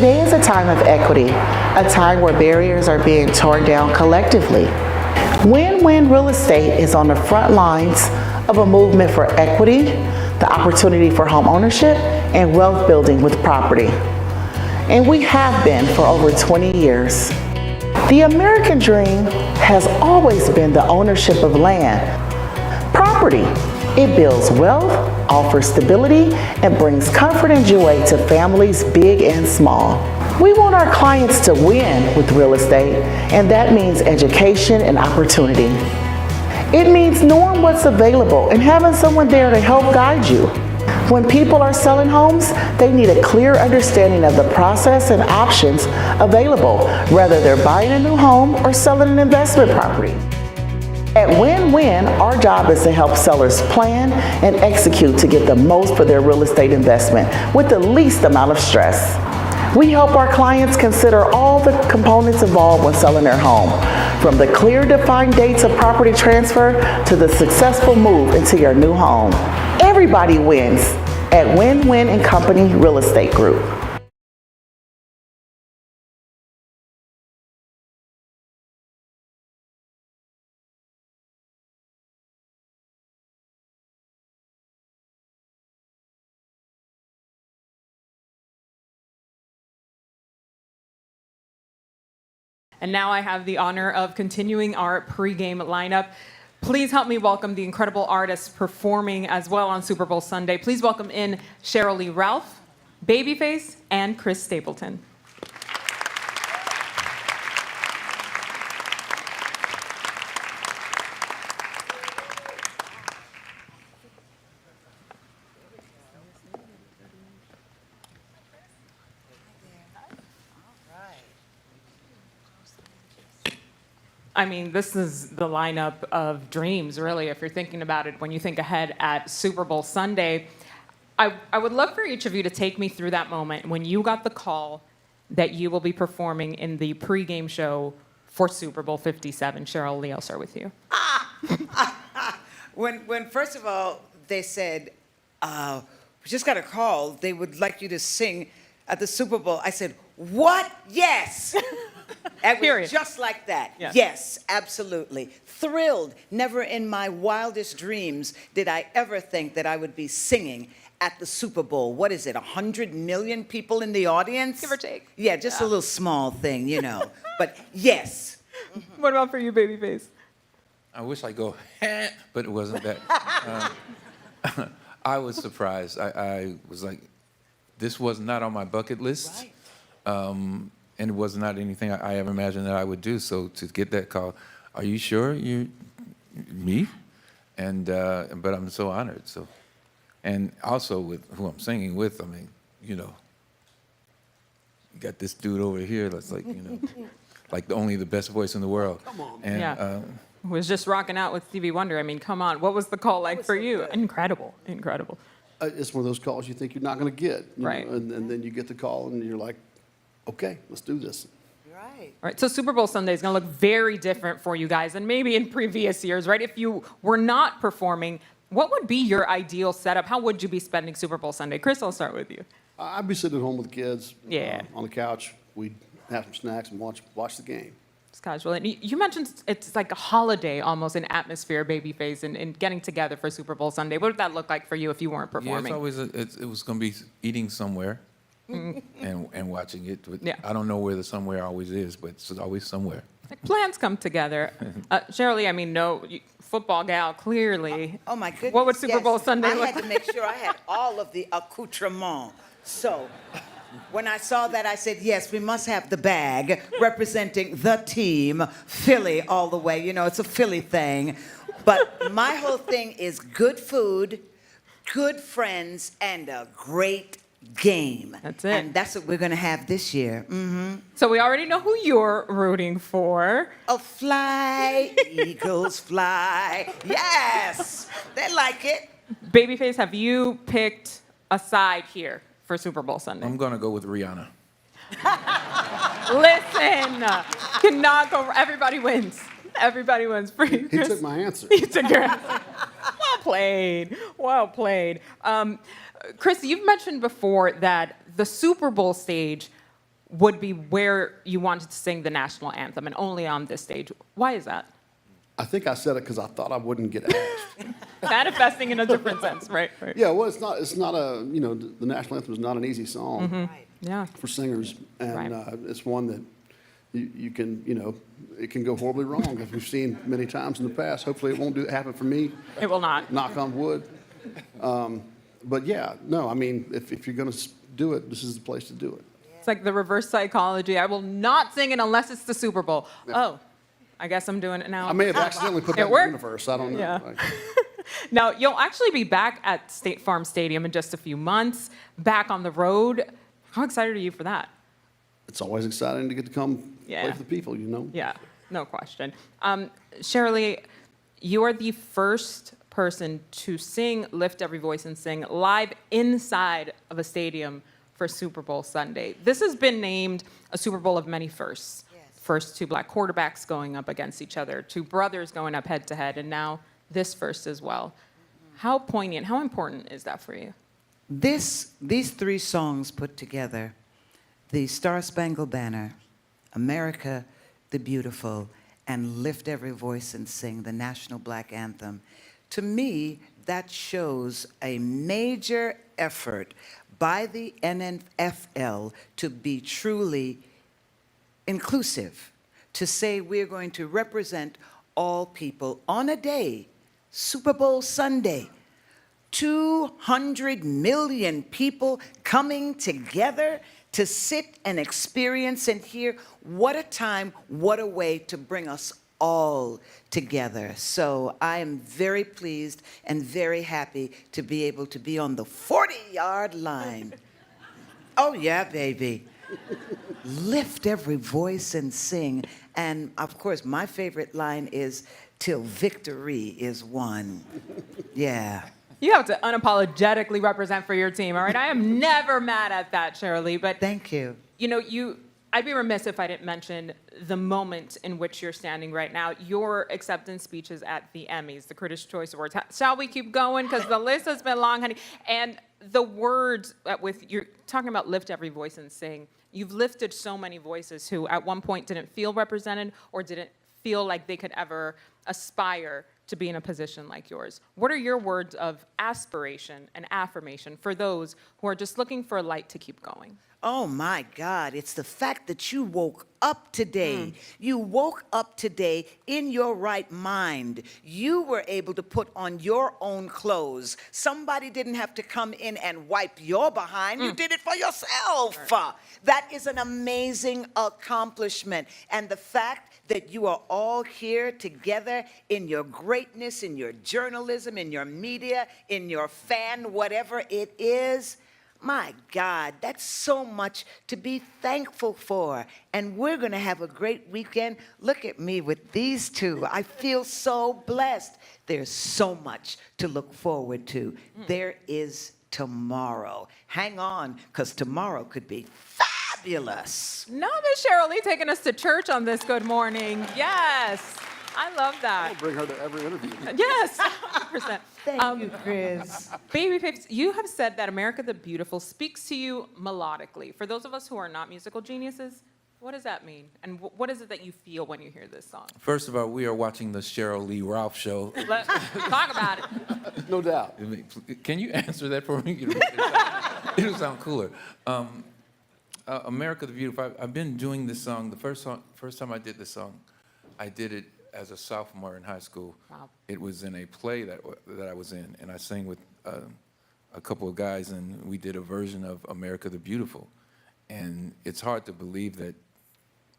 Today is a time of equity, a time where barriers are being torn down collectively. Win-Win Real Estate is on the front lines of a movement for equity, the opportunity for home ownership, and wealth building with property. And we have been for over 20 years. The American dream has always been the ownership of land. Property. It builds wealth, offers stability, and brings comfort and joy to families big and small. We want our clients to win with real estate, and that means education and opportunity. It means knowing what's available and having someone there to help guide you. When people are selling homes, they need a clear understanding of the process and options available, whether they're buying a new home or selling an investment property. At Win-Win, our job is to help sellers plan and execute to get the most for their real estate investment with the least amount of stress. We help our clients consider all the components involved when selling their home, from the clear defined dates of property transfer to the successful move into your new home. Everybody wins at Win-Win & Company Real Estate Group. And now I have the honor of continuing our pregame lineup. Please help me welcome the incredible artists performing as well on Super Bowl Sunday. Please welcome in Cheryl Lee Ralph, Babyface, and Chris Stapleton. I mean, this is the lineup of dreams, really, if you're thinking about it, when you think ahead at Super Bowl Sunday. I would love for each of you to take me through that moment when you got the call that you will be performing in the pregame show for Super Bowl 57. Cheryl Lee, I'll start with you. When first of all, they said, we just got a call, they would like you to sing at the Super Bowl, I said, what? Yes! It was just like that. Yeah. Yes, absolutely. Thrilled. Never in my wildest dreams did I ever think that I would be singing at the Super Bowl. What is it, 100 million people in the audience? Give or take. Yeah, just a little small thing, you know. But yes. What about for you, Babyface? I wish I go, but it wasn't that. I was surprised. I was like, this was not on my bucket list. Right. And it was not anything I ever imagined that I would do. So to get that call, are you sure me? And but I'm so honored. So, and also with who I'm singing with, I mean, you know, you got this dude over here that's like, you know, like only the best voice in the world. Come on, man. And, was just rocking out with Stevie Wonder. I mean, come on. What was the call like for you? Incredible, incredible. It's one of those calls you think you're not going to get. Right. And then you get the call and you're like, okay, let's do this. Right. All right, so Super Bowl Sunday is going to look very different for you guys than maybe in previous years, right? If you were not performing, what would be your ideal setup? How would you be spending Super Bowl Sunday? Chris, I'll start with you. I'd be sitting at home with the kids. Yeah. On the couch. We'd have some snacks and watch the game. It's casual. And you mentioned it's like a holiday almost, an atmosphere, Babyface, and getting together for Super Bowl Sunday. What would that look like for you if you weren't performing? yeah, it's always it was going to be eating somewhere and watching it. Yeah. I don't know where the somewhere always is, but it's always somewhere. Like plans come together. Cheryl Lee, I mean, football gal, clearly. Oh my goodness. What would Super Bowl Sunday I look had to make sure I had all of the accoutrements. So when I saw that, I said, yes, we must have the bag representing the team, Philly all the way. You know, it's a Philly thing. But my whole thing is good food, good friends, and a great game. That's it. And that's what we're going to have this year. Mm-hmm. So we already know who you're rooting for. Oh, fly, eagles fly. Yes, they like it. Babyface, have you picked a side here for Super Bowl Sunday? I'm going to go with Rihanna. Listen, cannot go. Everybody wins. Everybody wins. For you, He Chris. took my answer. You took your answer. Well played. Well played. Chris, you've mentioned before that the Super Bowl stage would be where you wanted to sing the national anthem and only on this stage. Why is that? I think I said it because I thought I wouldn't get asked. Manifesting in a different sense, right? Right. Yeah, well, it's not a, you know, the national anthem is not an easy song Right. Yeah. for singers. And Right. it's one that you can, you know, it can go horribly wrong, as we've seen many times in the past. Hopefully it won't happen for me, It will not. knock on wood. But yeah, no, I mean, if you're going to do it, this is the place to do it. It's like the reverse psychology. I will not sing it unless it's the Super Bowl. Oh, I guess I'm doing it now. I may have accidentally put that in the worked. universe. I don't know. Yeah. Like, Now, you'll actually be back at State Farm Stadium in just a few months, back on the road. How excited are you for that? it's always exciting to get to come Yeah. play for the people, you know? Yeah, no question. Cheryl, you are the first person to sing Lift Every Voice and Sing live inside of a stadium for Super Bowl Sunday. This has been named a Super Bowl of many firsts. Yes. First, two black quarterbacks going up against each other, two brothers going up head to head, and now this first as well. How poignant, how important is that for you? These three songs put together, the Star Spangled Banner, America the Beautiful, and Lift Every Voice and Sing, the national black anthem. To me, that shows a major effort by the NFL to be truly inclusive, to say we're going to represent all people on a day, Super Bowl Sunday. 200 million people coming together to sit and experience and hear. What a time, what a way to bring us all together. So I am very pleased and very happy to be able to be on the 40-yard line. Oh, yeah, baby. Lift every voice and sing. And of course, my favorite line is, till victory is won. Yeah. You have to unapologetically represent for your team, all right? I am never mad at that, Cheryl, but Thank you. you know, I'd be remiss if I didn't mention the moment in which you're standing right now. Your acceptance speeches at the Emmys, the Critics' Choice Awards. Shall we keep going? Because the list has been long, honey. And the words you're talking about lift every voice and sing. You've lifted so many voices who at one point didn't feel represented or didn't feel like they could ever aspire to be in a position like yours. What are your words of aspiration and affirmation for those who are just looking for a light to keep going? Oh my God, it's the fact that you woke up today. You woke up today in your right mind. You were able to put on your own clothes. Somebody didn't have to come in and wipe your behind. You did it for yourself. That is an amazing accomplishment. And the fact that you are all here together in your greatness, in your journalism, in your media, in your fan, whatever it is, my God, that's so much to be thankful for. And we're going to have a great weekend. Look at me with these two. I feel so blessed. There's so much to look forward to. There is tomorrow. Hang on, because tomorrow could be fabulous. No, Miss Cheryl Lee taking us to church on this Good Morning. Yes, I love that. I'll bring her to every interview. Yes, 100%. Thank you, Chris. Baby Pips, you have said that America the Beautiful speaks to you melodically. For those of us who are not musical geniuses, what does that mean? And what is it that you feel when you hear this song? First of all, we are watching the Cheryl Lee Ralph show. Let's talk about it. No doubt. Can you answer that for me? It'll sound cooler. America the Beautiful. I've been doing this song. The first time I did this song, I did it as a sophomore in high school. Wow. It was in a play that I was in, and I sang with a couple of guys, and we did a version of America the Beautiful. And it's hard to believe that,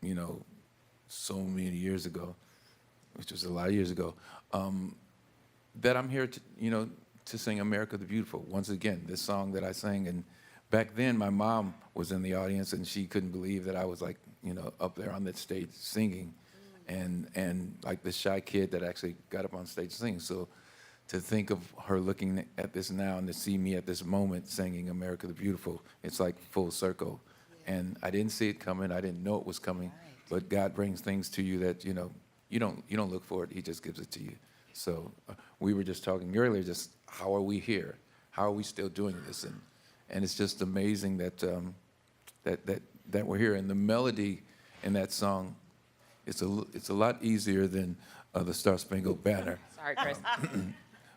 you know, so many years ago, which was a lot of years ago, that I'm here to, you know, to sing America the Beautiful. Once again, this song that I sang, and back then my mom was in the audience, and she couldn't believe that I was like, you know, up there on that stage singing. And like the shy kid that actually got up on stage singing. So to think of her looking at this now and to see me at this moment singing America the Beautiful, it's like full circle. Yeah. And I didn't see it coming. I didn't know it was coming. Right. But God brings things to you that, you know, you don't look for it. He just gives it to you. So we were just talking earlier, just how are we here? How are we still doing this? And it's just amazing that that we're here. And the melody in that song, it's a lot easier than the Star Spangled Banner. Sorry, Chris.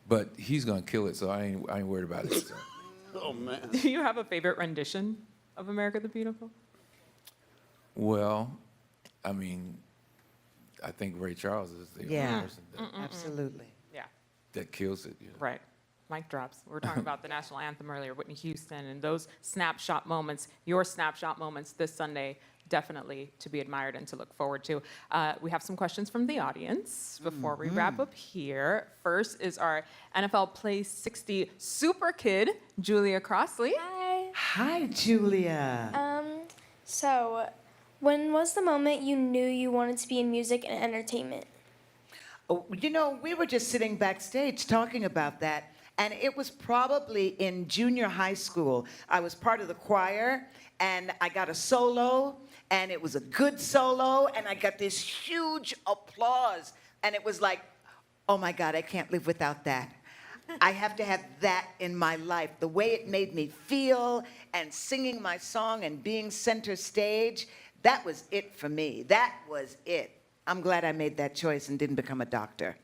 But he's gonna kill it, so I ain't worried about it. So. Oh, man. Do you have a favorite rendition of America the Beautiful? Well, I mean, I think Ray Charles is the Yeah. only person Absolutely. Yeah. that kills it. You know? Right. Mic drops. We were talking about the national anthem earlier, Whitney Houston, and those snapshot moments, your snapshot moments this Sunday, definitely to be admired and to look forward to. We have some questions from the audience before we wrap up here. First is our NFL Play 60 super kid, Julia Crossley. Hi. Hi, Julia. So, when was the moment you knew you wanted to be in music and entertainment? Oh, you know, we were just sitting backstage talking about that, and it was probably in junior high school. I was part of the choir, and I got a solo, and it was a good solo, and I got this huge applause, and it was like, oh my God, I can't live without that. I have to have that in my life. The way it made me feel, and singing my song and being center stage, that was it for me. That was it. I'm glad I made that choice and didn't become a doctor.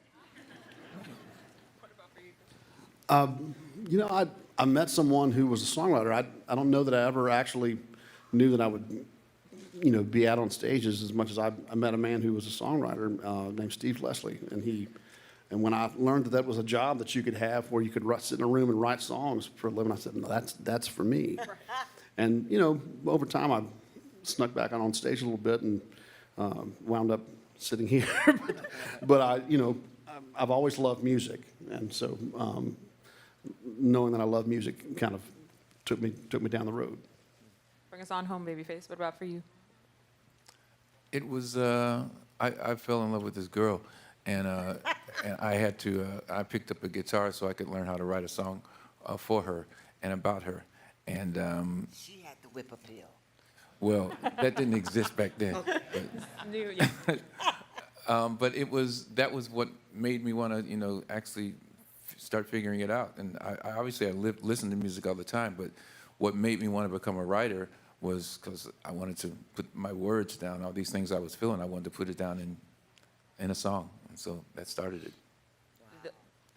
You know, I met someone who was a songwriter. I don't know that I ever actually knew that I would, you know, be out on stages as much as I met a man who was a songwriter named Steve Leslie. And when I learned that that was a job that you could have where you could sit in a room and write songs for a living, I said, no, that's for me. And, you know, over time I snuck back on stage a little bit and wound up sitting here. But you know, I've always loved music. And so knowing that I love music kind of took me down the road. Bring us on home, Babyface. What about for you? It was I fell in love with this girl, and I had to I picked up a guitar so I could learn how to write a song for her and about her, and She had the whip appeal. well, that didn't exist back then. Yeah. But that was what made me want to, you know, actually start figuring it out. And I obviously listened to music all the time, but what made me want to become a writer was because I wanted to put my words down, all these things I was feeling, I wanted to put it down in a song. And so that started it.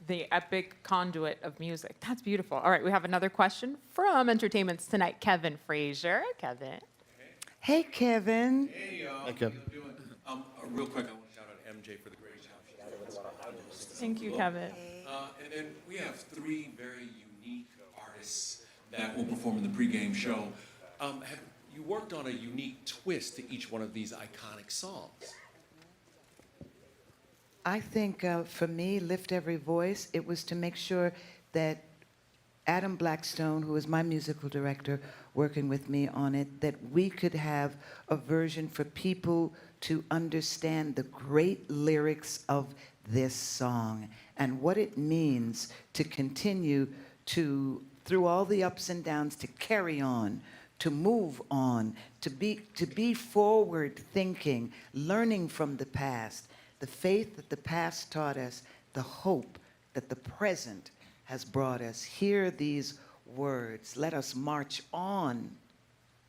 The epic conduit of music. That's beautiful. All right, we have another question from Entertainment's Tonight, Kevin Frazier. Kevin. Hey, Kevin. Hey, y'all. Hey, Kevin. How you doing? Real quick, I want to shout out MJ for the great job she did. Thank you, Kevin. And then we have three very unique artists that will perform in the pregame show. Have you worked on a unique twist to each one of these iconic songs? I think for me, Lift Every Voice, it was to make sure that Adam Blackstone, who is my musical director, working with me on it, that we could have a version for people to understand the great lyrics of this song and what it means to continue to, through all the ups and downs, to carry on, to move on, to be forward thinking, learning from the past, the faith that the past taught us, the hope that the present has brought us. Hear these words. Let us march on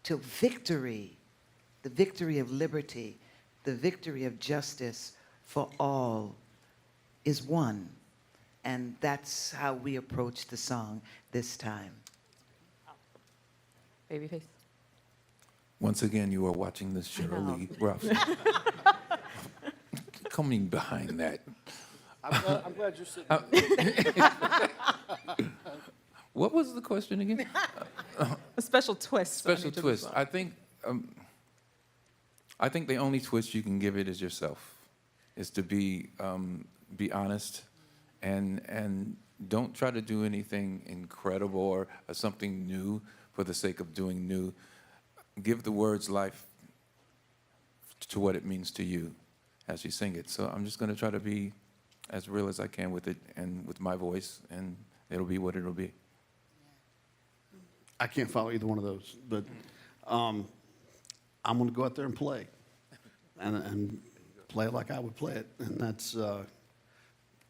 to victory, the victory of liberty, the victory of justice for all is won. And that's how we approach the song this time. Babyface. Once again, you are watching this Cheryl Lee Ralph. Coming behind that. I'm glad you're sitting here. What was the question again? A special twist. on Special each of the twist. songs. I think the only twist you can give it is yourself, is to be honest, and don't try to do anything incredible or something new for the sake of doing new. Give the words life to what it means to you as you sing it. So I'm just going to try to be as real as I can with it and with my voice, and it'll be what it'll be. I can't follow either one of those, but I'm going to go out there and play, and play it like I would play it, and that's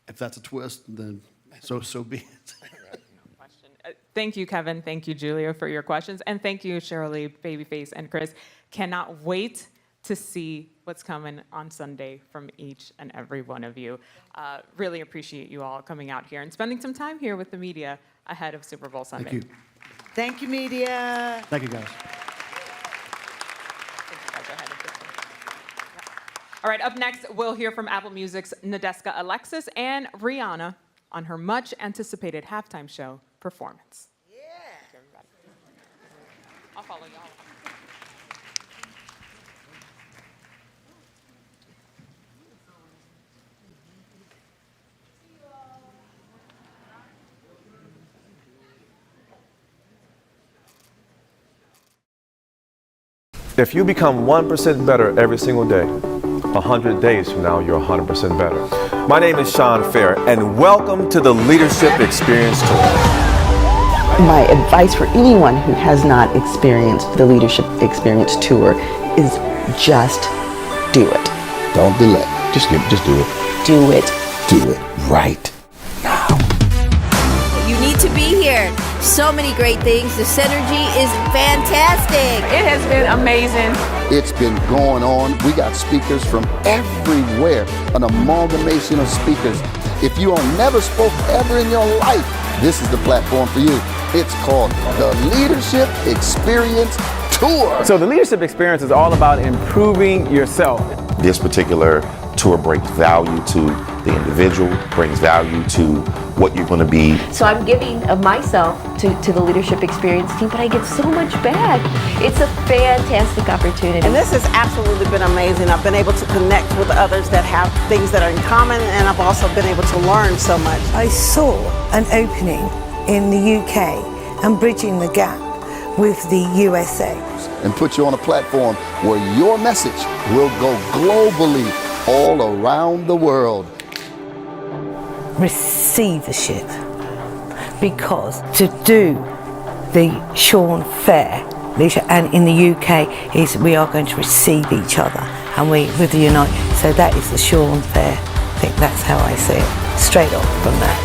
if that's a twist, then so be it. Question. Thank you, Kevin. Thank you, Julia, for your questions. And thank you, Cheryl, Babyface, and Chris. Cannot wait to see what's coming on Sunday from each and every one of you. Really appreciate you all coming out here and spending some time here with the media ahead of Super Bowl Sunday. Thank you. Thank you, media. Thank you, guys. All right, up next, we'll hear from Apple Music's Nadeska Alexis and Rihanna on her much-anticipated halftime show performance. Yeah. I'll follow y'all. If you become 1% better every single day, 100 days from now, you're 100% better. My name is Sean Fair, and welcome to the Leadership Experience Tour. My advice for anyone who has not experienced the Leadership Experience Tour is just do it. Don't delay. Just do it. Do it. Do it right now. You need to be here. So many great things. The synergy is fantastic. It has been amazing. It's been going on. We got speakers from everywhere, an amalgamation of speakers. If you are never spoke ever in your life, this is the platform for you. It's called the Leadership Experience Tour. So the Leadership Experience is all about improving yourself. This particular tour brings value to the individual, brings value to what you're going to be. So I'm giving of myself to the Leadership Experience team, but I get so much back. It's a fantastic opportunity. And this has absolutely been amazing. I've been able to connect with others that have things that are in common, and I've also been able to learn so much. I saw an opening in the UK and bridging the gap with the USA. And put you on a platform where your message will go globally all around the world. Receivership, because to do the Sean Fair and in the UK is we are going to receive each other and we with the Unite. So that is the Sean Fair. I think that's how I see it, straight off from that.